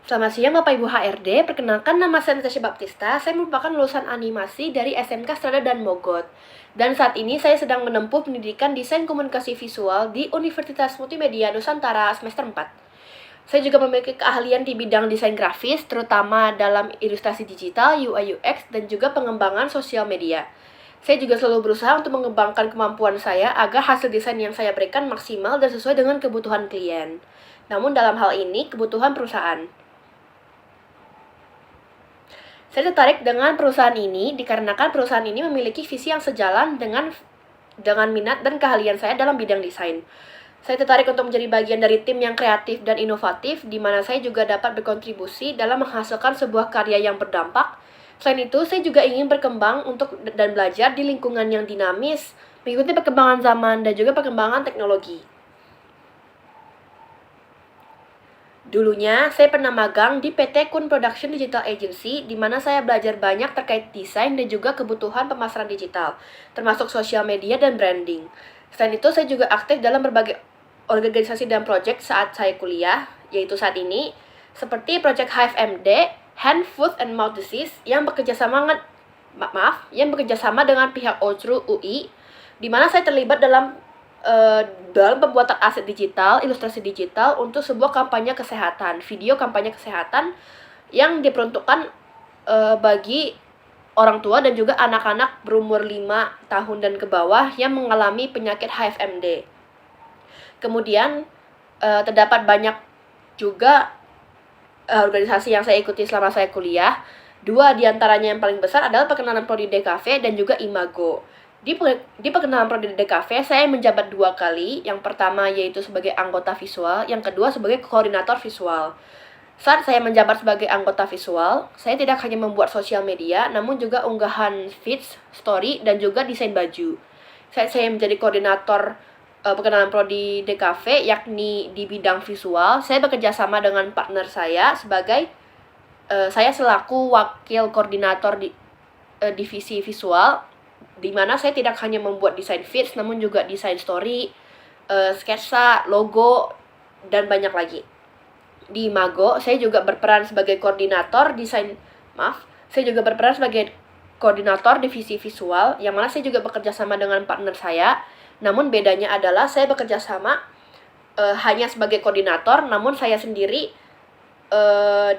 Selamat siang Bapak Ibu HRD, perkenalkan nama saya Natasha Baptista, saya merupakan lulusan animasi dari SMK Strada dan Mogot. Dan saat ini saya sedang menempuh pendidikan Desain Komunikasi Visual di Universitas Multimedia Nusantara semester 4. Saya juga memiliki keahlian di bidang desain grafis, terutama dalam ilustrasi digital, UI UX, dan juga pengembangan sosial media. Saya juga selalu berusaha untuk mengembangkan kemampuan saya agar hasil desain yang saya berikan maksimal dan sesuai dengan kebutuhan klien. Namun dalam hal ini, kebutuhan perusahaan. Saya tertarik dengan perusahaan ini dikarenakan perusahaan ini memiliki visi yang sejalan dengan minat dan keahlian saya dalam bidang desain. Saya tertarik untuk menjadi bagian dari tim yang kreatif dan inovatif, di mana saya juga dapat berkontribusi dalam menghasilkan sebuah karya yang berdampak. Selain itu, saya juga ingin berkembang dan belajar di lingkungan yang dinamis, mengikuti perkembangan zaman dan juga perkembangan teknologi. Dulunya, saya pernah magang di PT Kun Production Digital Agency, di mana saya belajar banyak terkait desain dan juga kebutuhan pemasaran digital, termasuk sosial media dan branding. Selain itu, saya juga aktif dalam berbagai organisasi dan proyek saat saya kuliah, yaitu saat ini, seperti Project Hive MD, Hand, Foot, and Mouth Disease, yang bekerja sama dengan pihak Outru UI, di mana saya terlibat dalam pembuatan aset digital, ilustrasi digital untuk sebuah kampanye kesehatan, video kampanye kesehatan yang diperuntukkan bagi orang tua dan juga anak-anak berumur 5 tahun dan ke bawah yang mengalami penyakit HIV/MD. Kemudian terdapat banyak juga organisasi yang saya ikuti selama saya kuliah. 2 diantaranya yang paling besar adalah perkenalan prodi DKV dan juga Imago. Di perkenalan prodi DKV, saya menjabat 2 kali. Yang pertama yaitu sebagai anggota visual, yang kedua sebagai koordinator visual. Saat saya menjabat sebagai anggota visual, saya tidak hanya membuat sosial media, namun juga unggahan feeds, story, dan juga desain baju. Saat saya menjadi koordinator perkenalan prodi DKV, yakni di bidang visual, saya bekerja sama dengan partner saya sebagai saya selaku wakil koordinator di divisi visual, di mana saya tidak hanya membuat desain feeds, namun juga desain story, sketsa, logo, dan banyak lagi. Di Imago, saya juga berperan sebagai koordinator saya juga berperan sebagai koordinator divisi visual, yang mana saya juga bekerja sama dengan partner saya. Namun bedanya adalah saya bekerja sama hanya sebagai koordinator, namun saya sendiri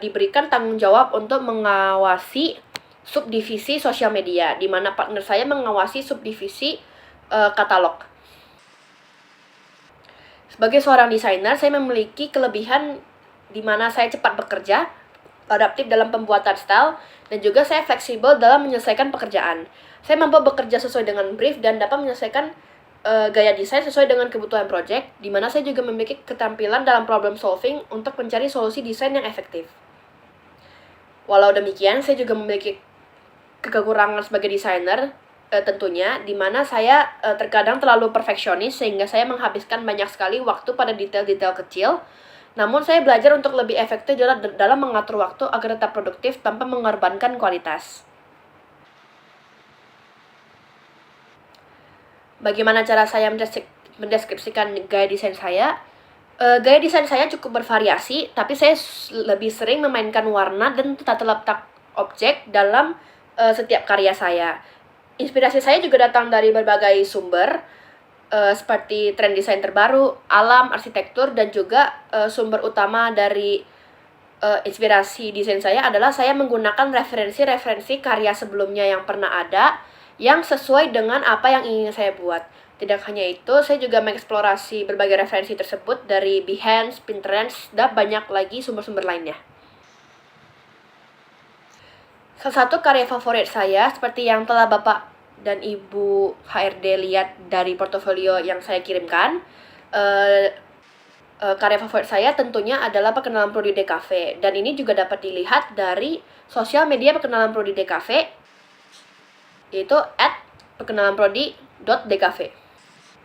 diberikan tanggung jawab untuk mengawasi subdivisi sosial media, di mana partner saya mengawasi subdivisi katalog. Sebagai seorang desainer, saya memiliki kelebihan di mana saya cepat bekerja, adaptif dalam pembuatan style, dan juga saya fleksibel dalam menyelesaikan pekerjaan. Saya mampu bekerja sesuai dengan brief dan dapat menyelesaikan gaya desain sesuai dengan kebutuhan project, di mana saya juga memiliki keterampilan dalam problem solving untuk mencari solusi desain yang efektif. Walau demikian, saya juga memiliki kekurangan sebagai desainer tentunya, di mana saya terkadang terlalu perfeksionis sehingga saya menghabiskan banyak sekali waktu pada detail-detail kecil. Namun saya belajar untuk lebih efektif dalam mengatur waktu agar tetap produktif tanpa mengorbankan kualitas. Bagaimana cara saya mendeskripsikan gaya desain saya? Gaya desain saya cukup bervariasi, tapi saya lebih sering memainkan warna dan tata letak objek dalam setiap karya saya. Inspirasi saya juga datang dari berbagai sumber, seperti tren desain terbaru, alam, arsitektur, dan juga sumber utama dari inspirasi desain saya adalah saya menggunakan referensi-referensi karya sebelumnya yang pernah ada, yang sesuai dengan apa yang ingin saya buat. Tidak hanya itu, saya juga mengeksplorasi berbagai referensi tersebut dari Behance, Pinterest, dan banyak lagi sumber-sumber lainnya. Salah satu karya favorit saya, seperti yang telah Bapak dan Ibu HRD lihat dari portofolio yang saya kirimkan, karya favorit saya tentunya adalah perkenalan prodi DKV. Dan ini juga dapat dilihat dari sosial media perkenalan prodi DKV, yaitu @perkenalanprodi.dkv.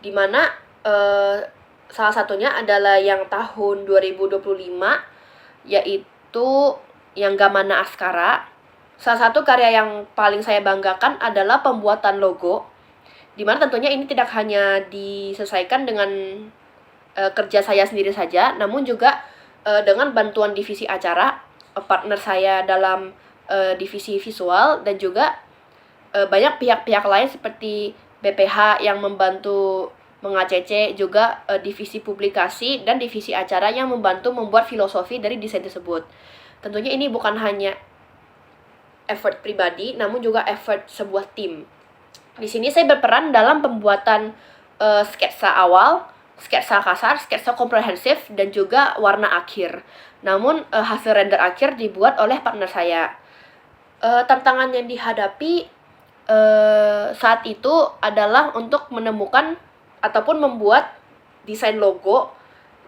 Di mana salah satunya adalah yang tahun 2025, yaitu yang Gamana Askara. Salah satu karya yang paling saya banggakan adalah pembuatan logo, di mana tentunya ini tidak hanya diselesaikan dengan kerja saya sendiri saja, namun juga dengan bantuan divisi acara partner saya dalam divisi visual, dan juga banyak pihak-pihak lain seperti BPH yang membantu meng-ACC, juga divisi publikasi dan divisi acara yang membantu membuat filosofi dari desain tersebut. Tentunya ini bukan hanya effort pribadi, namun juga effort sebuah tim. Di sini saya berperan dalam pembuatan sketsa awal, sketsa kasar, sketsa komprehensif, dan juga warna akhir. Namun hasil render akhir dibuat oleh partner saya. Tantangan yang dihadapi saat itu adalah untuk menemukan ataupun membuat desain logo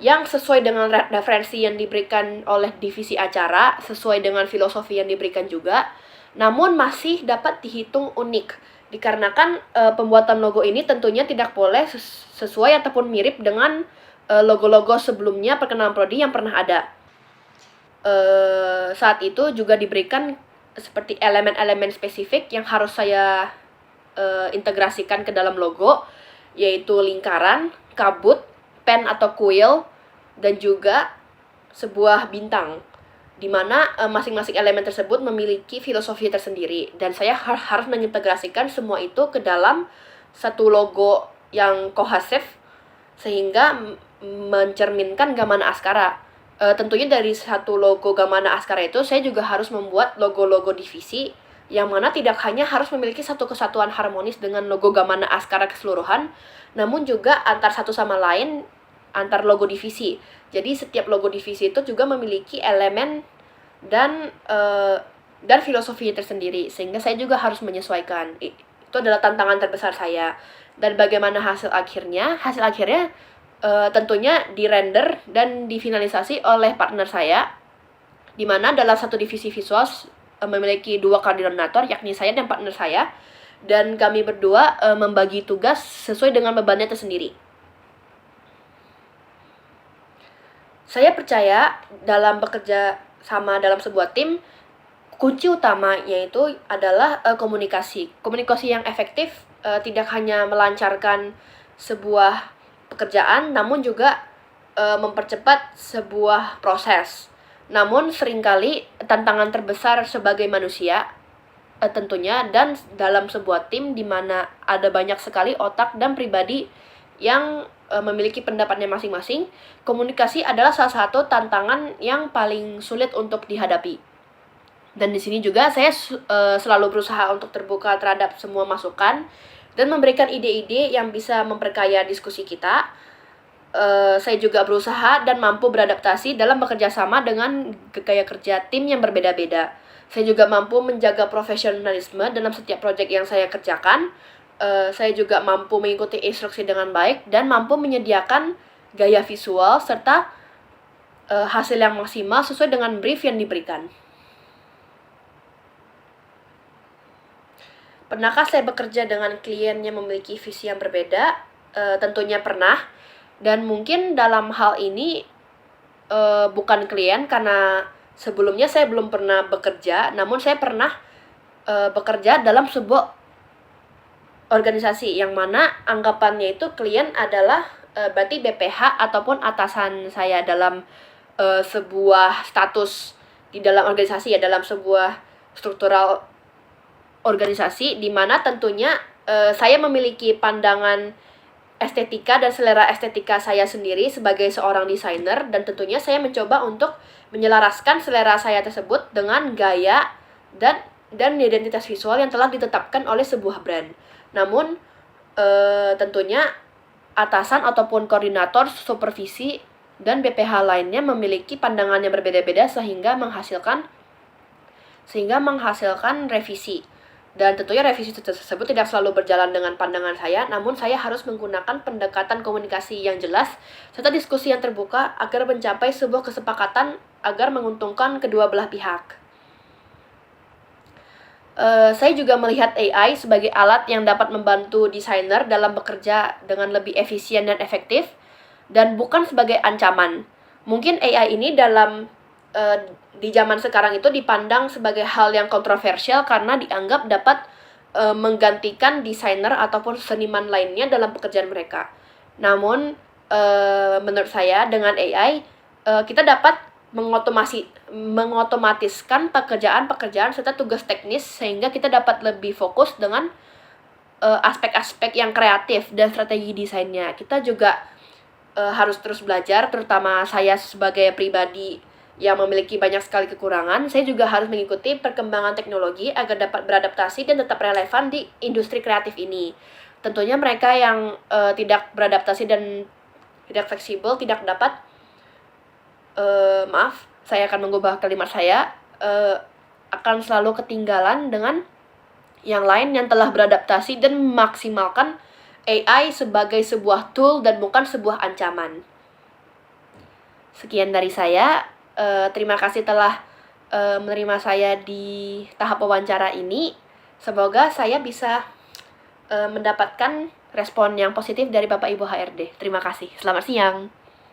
yang sesuai dengan referensi yang diberikan oleh divisi acara, sesuai dengan filosofi yang diberikan juga, namun masih dapat dihitung unik. Dikarenakan pembuatan logo ini tentunya tidak boleh sesuai ataupun mirip dengan logo-logo sebelumnya perkenalan prodi yang pernah ada. Saat itu juga diberikan seperti elemen-elemen spesifik yang harus saya integrasikan ke dalam logo, yaitu lingkaran, kabut, pen atau kuil, dan juga sebuah bintang, di mana masing-masing elemen tersebut memiliki filosofi tersendiri, dan saya harus mengintegrasikan semua itu ke dalam satu logo yang kohesif sehingga mencerminkan Gamana Askara. Tentunya dari satu logo Gamana Askara itu saya juga harus membuat logo-logo divisi yang mana tidak hanya harus memiliki satu kesatuan harmonis dengan logo Gamana Askara keseluruhan, namun juga antar satu sama lain antar logo divisi. Jadi setiap logo divisi itu juga memiliki elemen dan filosofinya tersendiri, sehingga saya juga harus menyesuaikan. Itu adalah tantangan terbesar saya. Dan bagaimana hasil akhirnya? Hasil akhirnya tentunya dirender dan difinalisasi oleh partner saya, di mana dalam satu divisi visual memiliki 2 koordinator, yakni saya dan partner saya, dan kami berdua membagi tugas sesuai dengan bebannya tersendiri. Saya percaya dalam bekerja sama dalam sebuah tim, kunci utama yaitu adalah komunikasi. Komunikasi yang efektif tidak hanya melancarkan sebuah pekerjaan, namun juga mempercepat sebuah proses. Namun seringkali tantangan terbesar sebagai manusia tentunya, dan dalam sebuah tim di mana ada banyak sekali otak dan pribadi yang memiliki pendapatnya masing-masing, komunikasi adalah salah satu tantangan yang paling sulit untuk dihadapi. Dan di sini juga saya selalu berusaha untuk terbuka terhadap semua masukan dan memberikan ide-ide yang bisa memperkaya diskusi kita. Saya juga berusaha dan mampu beradaptasi dalam bekerja sama dengan gaya kerja tim yang berbeda-beda. Saya juga mampu menjaga profesionalisme dalam setiap proyek yang saya kerjakan. Saya juga mampu mengikuti instruksi dengan baik dan mampu menyediakan gaya visual serta hasil yang maksimal sesuai dengan brief yang diberikan. Pernahkah saya bekerja dengan klien yang memiliki visi yang berbeda? Tentunya pernah. Dan mungkin dalam hal ini bukan klien, karena sebelumnya saya belum pernah bekerja, namun saya pernah bekerja dalam sebuah organisasi yang mana anggapannya itu klien adalah berarti BPH ataupun atasan saya dalam sebuah status di dalam organisasi, ya, dalam sebuah struktural organisasi, di mana tentunya saya memiliki pandangan estetika dan selera estetika saya sendiri sebagai seorang desainer, dan tentunya saya mencoba untuk menyelaraskan selera saya tersebut dengan gaya dan identitas visual yang telah ditetapkan oleh sebuah brand. Namun tentunya atasan ataupun koordinator, supervisi, dan BPH lainnya memiliki pandangan yang berbeda-beda sehingga menghasilkan revisi. Dan tentunya revisi tersebut tidak selalu berjalan dengan pandangan saya, namun saya harus menggunakan pendekatan komunikasi yang jelas serta diskusi yang terbuka agar mencapai sebuah kesepakatan agar menguntungkan kedua belah pihak. Saya juga melihat AI sebagai alat yang dapat membantu desainer dalam bekerja dengan lebih efisien dan efektif, dan bukan sebagai ancaman. Mungkin AI ini di zaman sekarang itu dipandang sebagai hal yang kontroversial karena dianggap dapat menggantikan desainer ataupun seniman lainnya dalam pekerjaan mereka. Namun menurut saya dengan AI kita dapat mengotomatiskan pekerjaan-pekerjaan serta tugas teknis sehingga kita dapat lebih fokus dengan aspek-aspek yang kreatif dan strategi desainnya. Kita juga harus terus belajar, terutama saya sebagai pribadi yang memiliki banyak sekali kekurangan. Saya juga harus mengikuti perkembangan teknologi agar dapat beradaptasi dan tetap relevan di industri kreatif ini. Tentunya mereka yang tidak beradaptasi dan tidak fleksibel tidak dapat saya akan mengubah kalimat saya, akan selalu ketinggalan dengan yang lain yang telah beradaptasi dan memaksimalkan AI sebagai sebuah tool dan bukan sebuah ancaman. Sekian dari saya. Terima kasih telah menerima saya di tahap wawancara ini. Semoga saya bisa mendapatkan respon yang positif dari Bapak Ibu HRD. Terima kasih. Selamat siang.